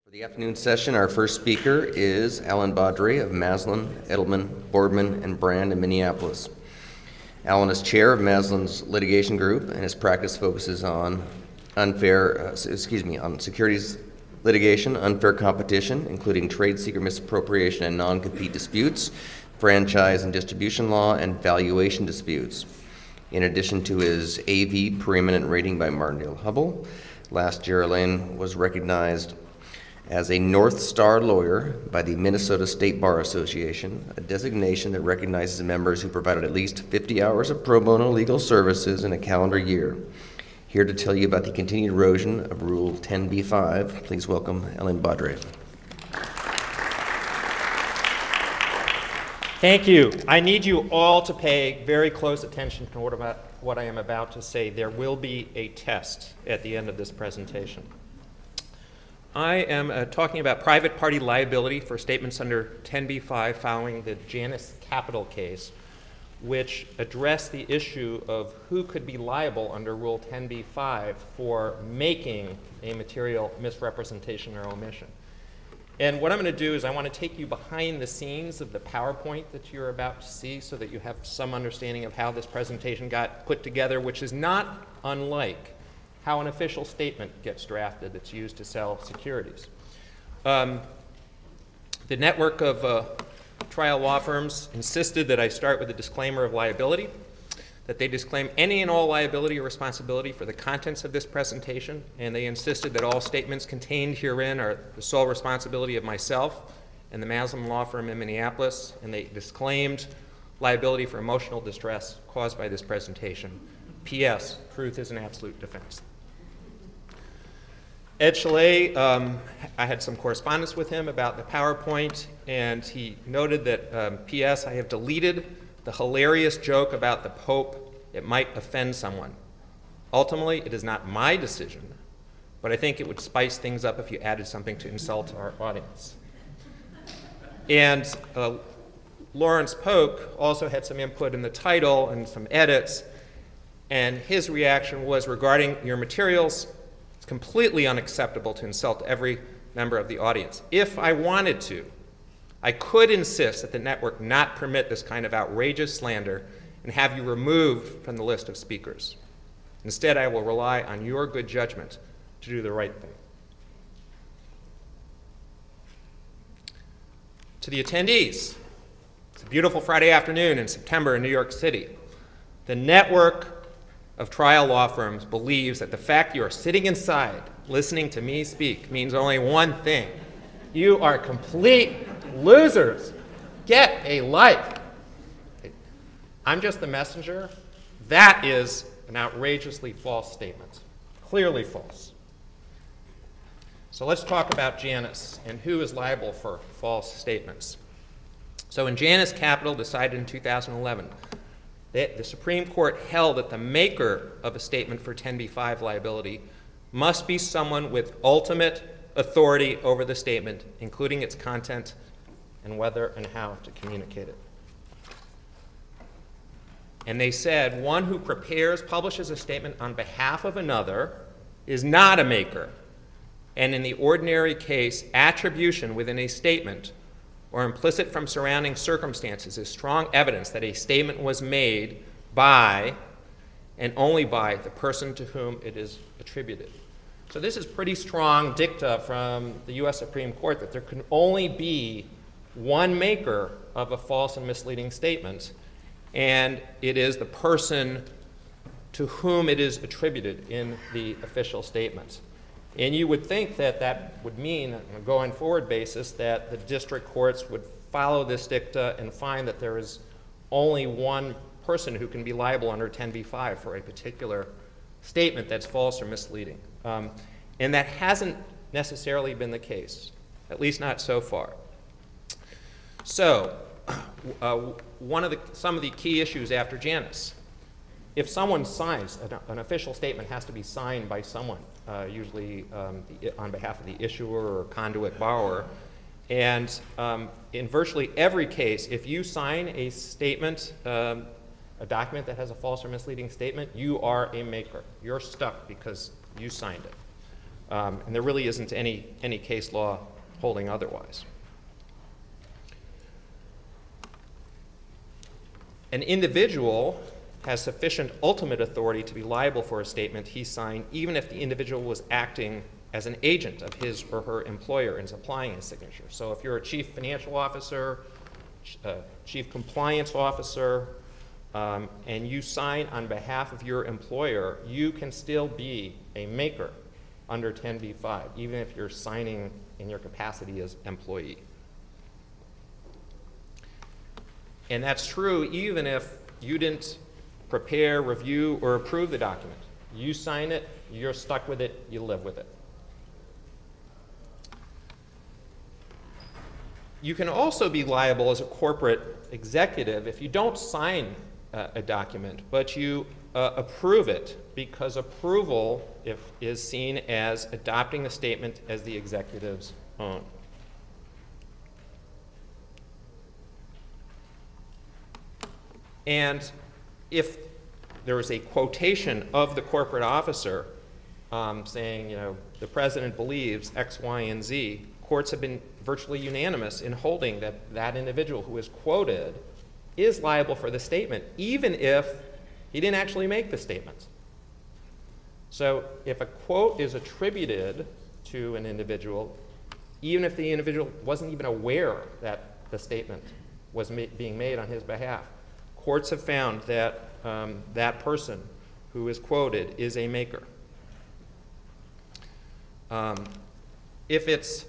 For the afternoon session, our first speaker is Alain Baudry of Maslon Edelman Borman Brand in Minneapolis. Alain is chair of Maslon's litigation group, and his practice focuses on securities litigation, unfair competition, including trade secret misappropriation and non-compete disputes, franchise and distribution law, and valuation disputes. In addition to his AV preeminent rating by Martindale-Hubbell, last year Alain was recognized as a North Star lawyer by the Minnesota State Bar Association, a designation that recognizes members who provided at least 50 hours of pro bono legal services in a calendar year. Here to tell you about the continued erosion of Rule 10b-5, please welcome Alain Baudry. Thank you. I need you all to pay very close attention to what I am about to say. There will be a test at the end of this presentation. I am talking about private party liability for statements under 10b-5 following the Janus Capital case, which addressed the issue of who could be liable under Rule 10b-5 for making a material misrepresentation or omission. And what I'm going to do is I want to take you behind the scenes of the PowerPoint that you're about to see so that you have some understanding of how this presentation got put together, which is not unlike how an official statement gets drafted that's used to sell securities. The network of trial law firms insisted that I start with a disclaimer of liability, that they disclaim any and all liability or responsibility for the contents of this presentation, and they insisted that all statements contained herein are the sole responsibility of myself and the Maslon law firm in Minneapolis, and they disclaimed liability for emotional distress caused by this presentation. P.S. Truth is an absolute defense. Ed Chalet, I had some correspondence with him about the PowerPoint, and he noted that, P.S., I have deleted the hilarious joke about the Pope. It might offend someone. Ultimately, it is not my decision, but I think it would spice things up if you added something to insult our audience. And Lawrence Polk also had some input in the title and some edits, and his reaction was, regarding your materials, completely unacceptable to insult every member of the audience. If I wanted to, I could insist that the network not permit this kind of outrageous slander and have you removed from the list of speakers. Instead, I will rely on your good judgment to do the right thing. To the attendees, it's a beautiful Friday afternoon in September in New York City. The network of trial law firms believes that the fact you are sitting inside listening to me speak means only one thing. You are complete losers. Get a life. I'm just the messenger. That is an outrageously false statement. Clearly false. So let's talk about Janus and who is liable for false statements. So in Janus Capital, decided in 2011, the Supreme Court held that the maker of a statement for 10b-5 liability must be someone with ultimate authority over the statement, including its content and whether and how to communicate it. And they said one who publishes a statement on behalf of another is not a maker. And in the ordinary case, attribution within a statement or implicit from surrounding circumstances is strong evidence that a statement was made by and only by the person to whom it is attributed. So this is pretty strong dicta from the US Supreme Court that there can only be one maker of a false and misleading statement, and it is the person to whom it is attributed in the official statement. And you would think that that would mean, on a going forward basis, that the district courts would follow this dicta and find that there is only one person who can be liable under 10b-5 for a particular statement that's false or misleading. And that hasn't necessarily been the case, at least not so far. So some of the key issues after Janus. If someone signs, an official statement has to be signed by someone, usually on behalf of the issuer or conduit borrower. And in virtually every case, if you sign a statement, a document that has a false or misleading statement, you are a maker. You're stuck because you signed it. And there really isn't any case law holding otherwise. An individual has sufficient ultimate authority to be liable for a statement he signed, even if the individual was acting as an agent of his or her employer and supplying his signature. So if you're a chief financial officer, chief compliance officer, and you sign on behalf of your employer, you can still be a maker under 10b-5, even if you're signing in your capacity as employee. And that's true even if you didn't prepare, review, or approve the document. You sign it, you're stuck with it, you live with it. You can also be liable as a corporate executive if you don't sign a document, but you approve it, because approval is seen as adopting the statement as the executive's own. And if there is a quotation of the corporate officer saying, the president believes X, Y, and Z, courts have been virtually unanimous in holding that that individual who is quoted is liable for the statement, even if he didn't actually make the statement. So if a quote is attributed to an individual, even if the individual wasn't even aware that the statement was being made on his behalf, courts have found that that person who is quoted is a maker. If it's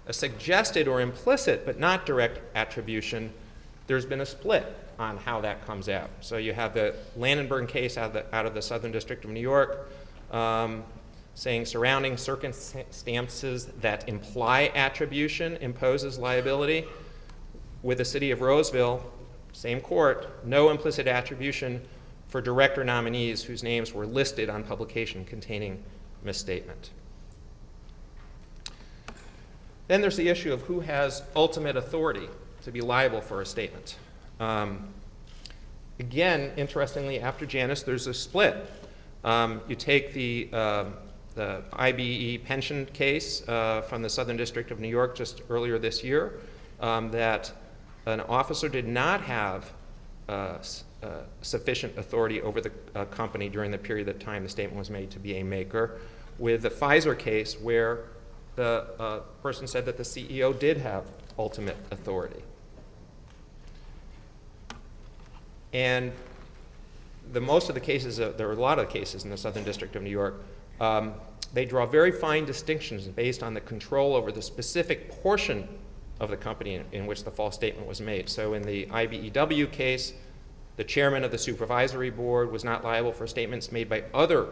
a suggested or implicit but not direct attribution, there's been a split on how that comes out. So you have the Landenberg case out of the Southern District of New York saying surrounding circumstances that imply attribution imposes liability. With the city of Roseville, same court, no implicit attribution for director nominees whose names were listed on publication containing misstatement. Then there's the issue of who has ultimate authority to be liable for a statement. Again, interestingly, after Janus, there's a split. You take the IBE pension case from the Southern District of New York just earlier this year, that an officer did not have sufficient authority over the company during the period of time the statement was made to be a maker, with the Pfizer case where the person said that the CEO did have ultimate authority. And most of the cases, there are a lot of cases in the Southern District of New York, they draw very fine distinctions based on the control over the specific portion of the company in which the false statement was made. So in the IBEW case, the chairman of the supervisory board was not liable for statements made by other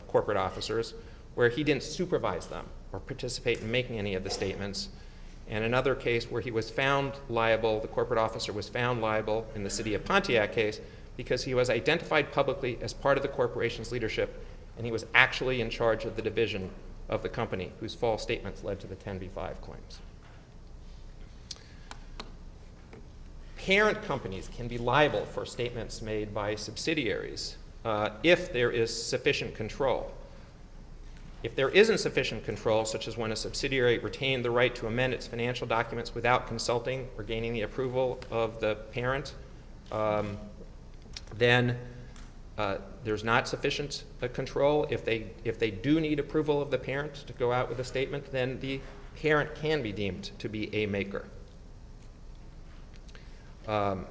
corporate officers where he didn't supervise them or participate in making any of the statements. And another case where he was found liable, the corporate officer was found liable in the city of Pontiac case because he was identified publicly as part of the corporation's leadership, and he was actually in charge of the division of the company whose false statements led to the 10b-5 claims. Parent companies can be liable for statements made by subsidiaries if there is sufficient control. If there isn't sufficient control, such as when a subsidiary retained the right to amend its financial documents without consulting or gaining the approval of the parent, then there's not sufficient control. If they do need approval of the parent to go out with a statement, then the parent can be deemed to be a maker. Let me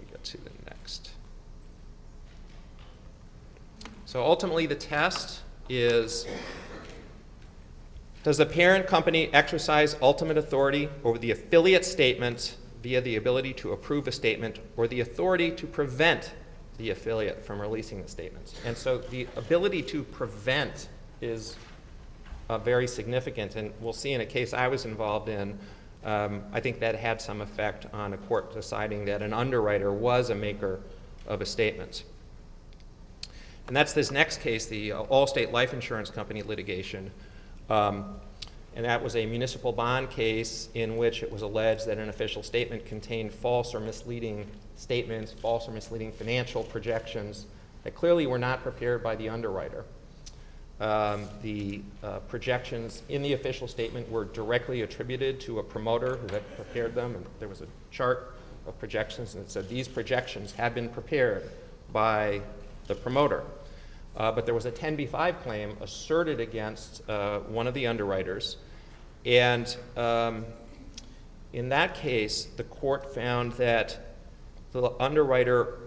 get to the next. So ultimately the test is, does the parent company exercise ultimate authority over the affiliate statement via the ability to approve a statement or the authority to prevent the affiliate from releasing the statements? And so the ability to prevent is very significant, and we'll see in a case I was involved in, I think that had some effect on a court deciding that an underwriter was a maker of a statement. And that's this next case, the Allstate Life Insurance Company litigation. And that was a municipal bond case in which it was alleged that an official statement contained false or misleading statements, false or misleading financial projections, that clearly were not prepared by the underwriter. The projections in the official statement were directly attributed to a promoter who had prepared them, and there was a chart of projections, and it said these projections had been prepared by the promoter. But there was a 10b-5 claim asserted against one of the underwriters, and in that case, the court found that the underwriter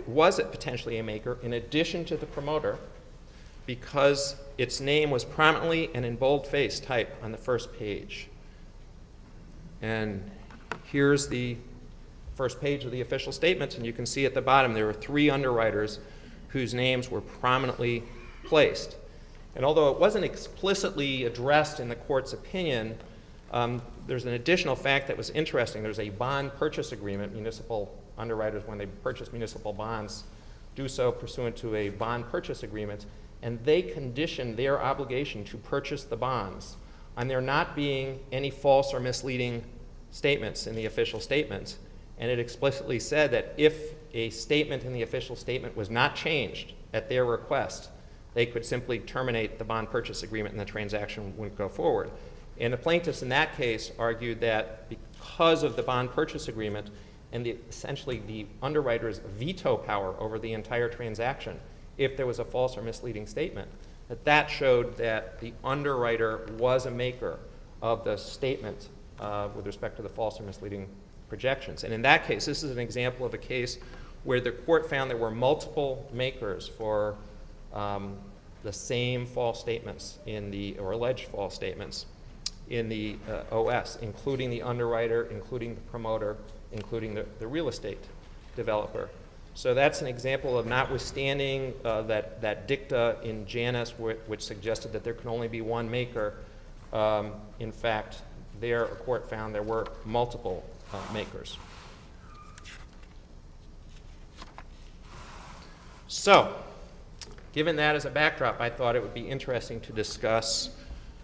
was potentially a maker in addition to the promoter, because its name was prominently and in boldface type on the first page. And here's the first page of the official statement, and you can see at the bottom there were 3 underwriters whose names were prominently placed. And although it wasn't explicitly addressed in the court's opinion, there's an additional fact that was interesting. There's a bond purchase agreement. Municipal underwriters, when they purchase municipal bonds, do so pursuant to a bond purchase agreement, and they condition their obligation to purchase the bonds on there not being any false or misleading statements in the official statement. And it explicitly said that if a statement in the official statement was not changed at their request, they could simply terminate the bond purchase agreement and the transaction wouldn't go forward. And the plaintiffs in that case argued that because of the bond purchase agreement and essentially the underwriter's veto power over the entire transaction, if there was a false or misleading statement, that showed that the underwriter was a maker of the statement with respect to the false or misleading projections. And in that case, this is an example of a case where the court found there were multiple makers for the same false statements or alleged false statements in the OS, including the underwriter, including the promoter, including the real estate developer. So that's an example of notwithstanding that dicta in Janus, which suggested that there can only be one maker. In fact, there a court found there were multiple makers. So, given that as a backdrop, I thought it would be interesting to discuss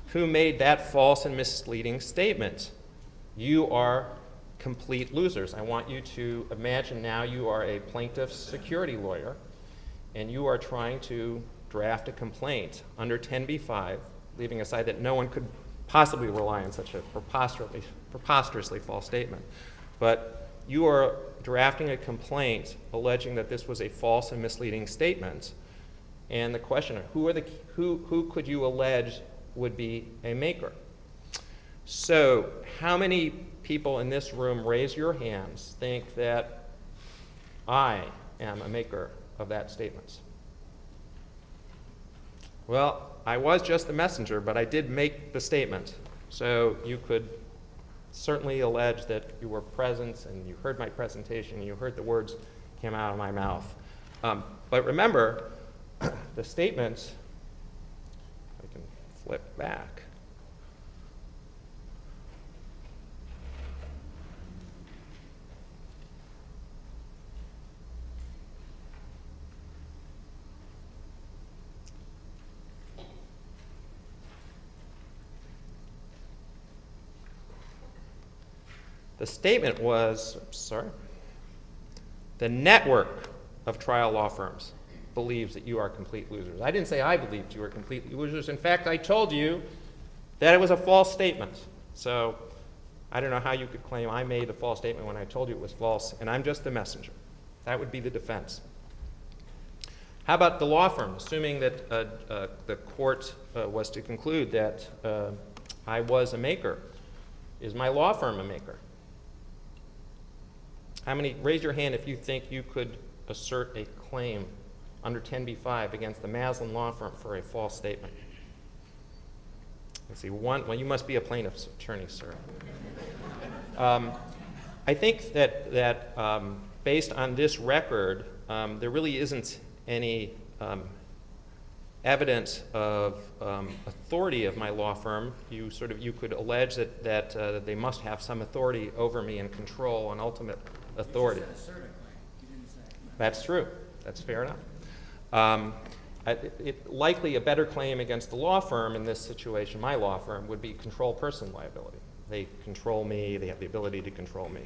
who made that false and misleading statement. You are complete losers. I want you to imagine now you are a plaintiff's security lawyer, and you are trying to draft a complaint under 10b-5, leaving aside that no one could possibly rely on such a preposterously false statement. But you are drafting a complaint alleging that this was a false and misleading statement, and the question, who could you allege would be a maker? So how many people in this room, raise your hands, think that I am a maker of that statement? Well, I was just the messenger, but I did make the statement. So you could certainly allege that you were present and you heard my presentation, and you heard the words came out of my mouth. But remember, the statement, I can flip back. The statement was, the network of trial law firms believes that you are complete losers. I didn't say I believed you were complete losers. In fact, I told you that it was a false statement. So I don't know how you could claim I made a false statement when I told you it was false, and I'm just the messenger. That would be the defense. How about the law firm? Assuming that the court was to conclude that I was a maker, is my law firm a maker? How many, raise your hand if you think you could assert a claim under 10b-5 against the Maslon law firm for a false statement? Let's see, one, well, you must be a plaintiff's attorney, sir. I think that based on this record, there really isn't any evidence of authority of my law firm. You could allege that they must have some authority over me and control and ultimate authority. That's true. That's fair enough. Likely a better claim against the law firm in this situation, my law firm, would be control person liability. They control me. They have the ability to control me.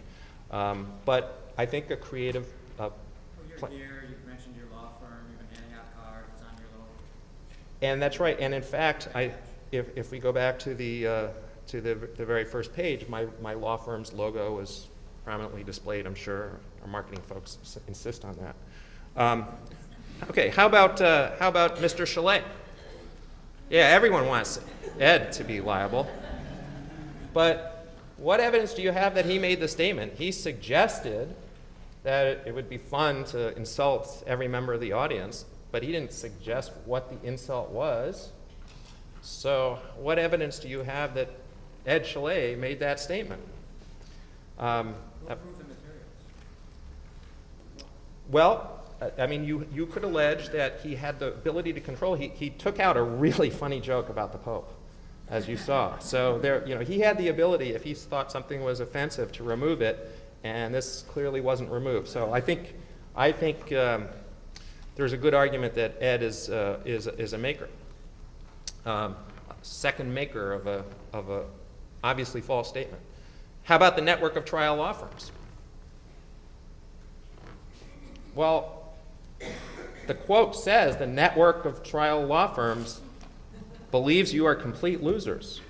But I think a creative... You're And that's right. And in fact, if we go back to the very first page, my law firm's logo is prominently displayed. I'm sure our marketing folks insist on that. Okay, how about Mr. Chalet? Yeah, everyone wants Ed to be liable. But what evidence do you have that he made the statement? He suggested that it would be fun to insult every member of the audience, but he didn't suggest what the insult was. So what evidence do you have that Ed Chalet made that statement? Well, I mean, you could allege that he had the ability to control. He took out a really funny joke about the Pope, as you saw. So there, he had the ability, if he thought something was offensive, to remove it, and this clearly wasn't removed. So I think there's a good argument that Ed is a maker, second maker of a obviously false statement. How about the network of trial law firms? Well, the quote says the network of trial law firms believes you are complete losers.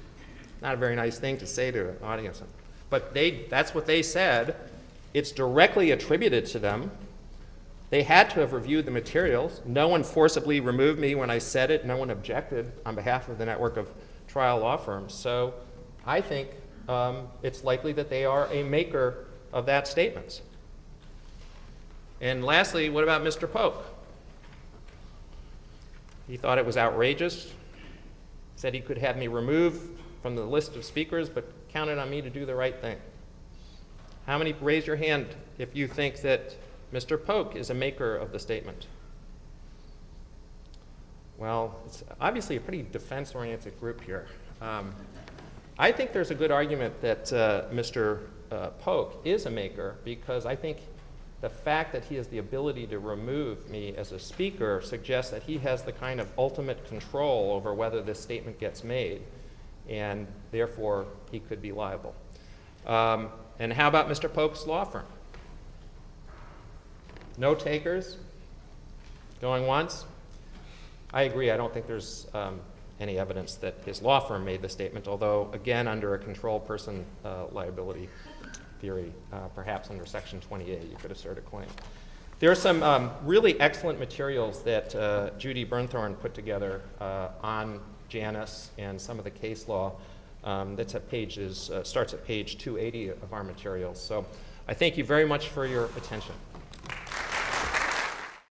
Not a very nice thing to say to an audience. But that's what they said. It's directly attributed to them. They had to have reviewed the materials. No one forcibly removed me when I said it. No one objected on behalf of the network of trial law firms. So I think it's likely that they are a maker of that statement. And lastly, what about Mr. Polk? He thought it was outrageous, said he could have me removed from the list of speakers, but counted on me to do the right thing. How many, raise your hand if you think that Mr. Polk is a maker of the statement? Well, it's obviously a pretty defense-oriented group here. I think there's a good argument that Mr. Polk is a maker, because I think the fact that he has the ability to remove me as a speaker suggests that he has the kind of ultimate control over whether this statement gets made, and therefore he could be liable. And how about Mr. Polk's law firm? No takers? Going once? I agree. I don't think there's any evidence that his law firm made the statement, although, again, under a control person liability theory, perhaps under Section 28, you could assert a claim. There are some really excellent materials that Judy Bernthorn put together on Janus and some of the case law. That's at starts at page 280 of our materials. So I thank you very much for your attention.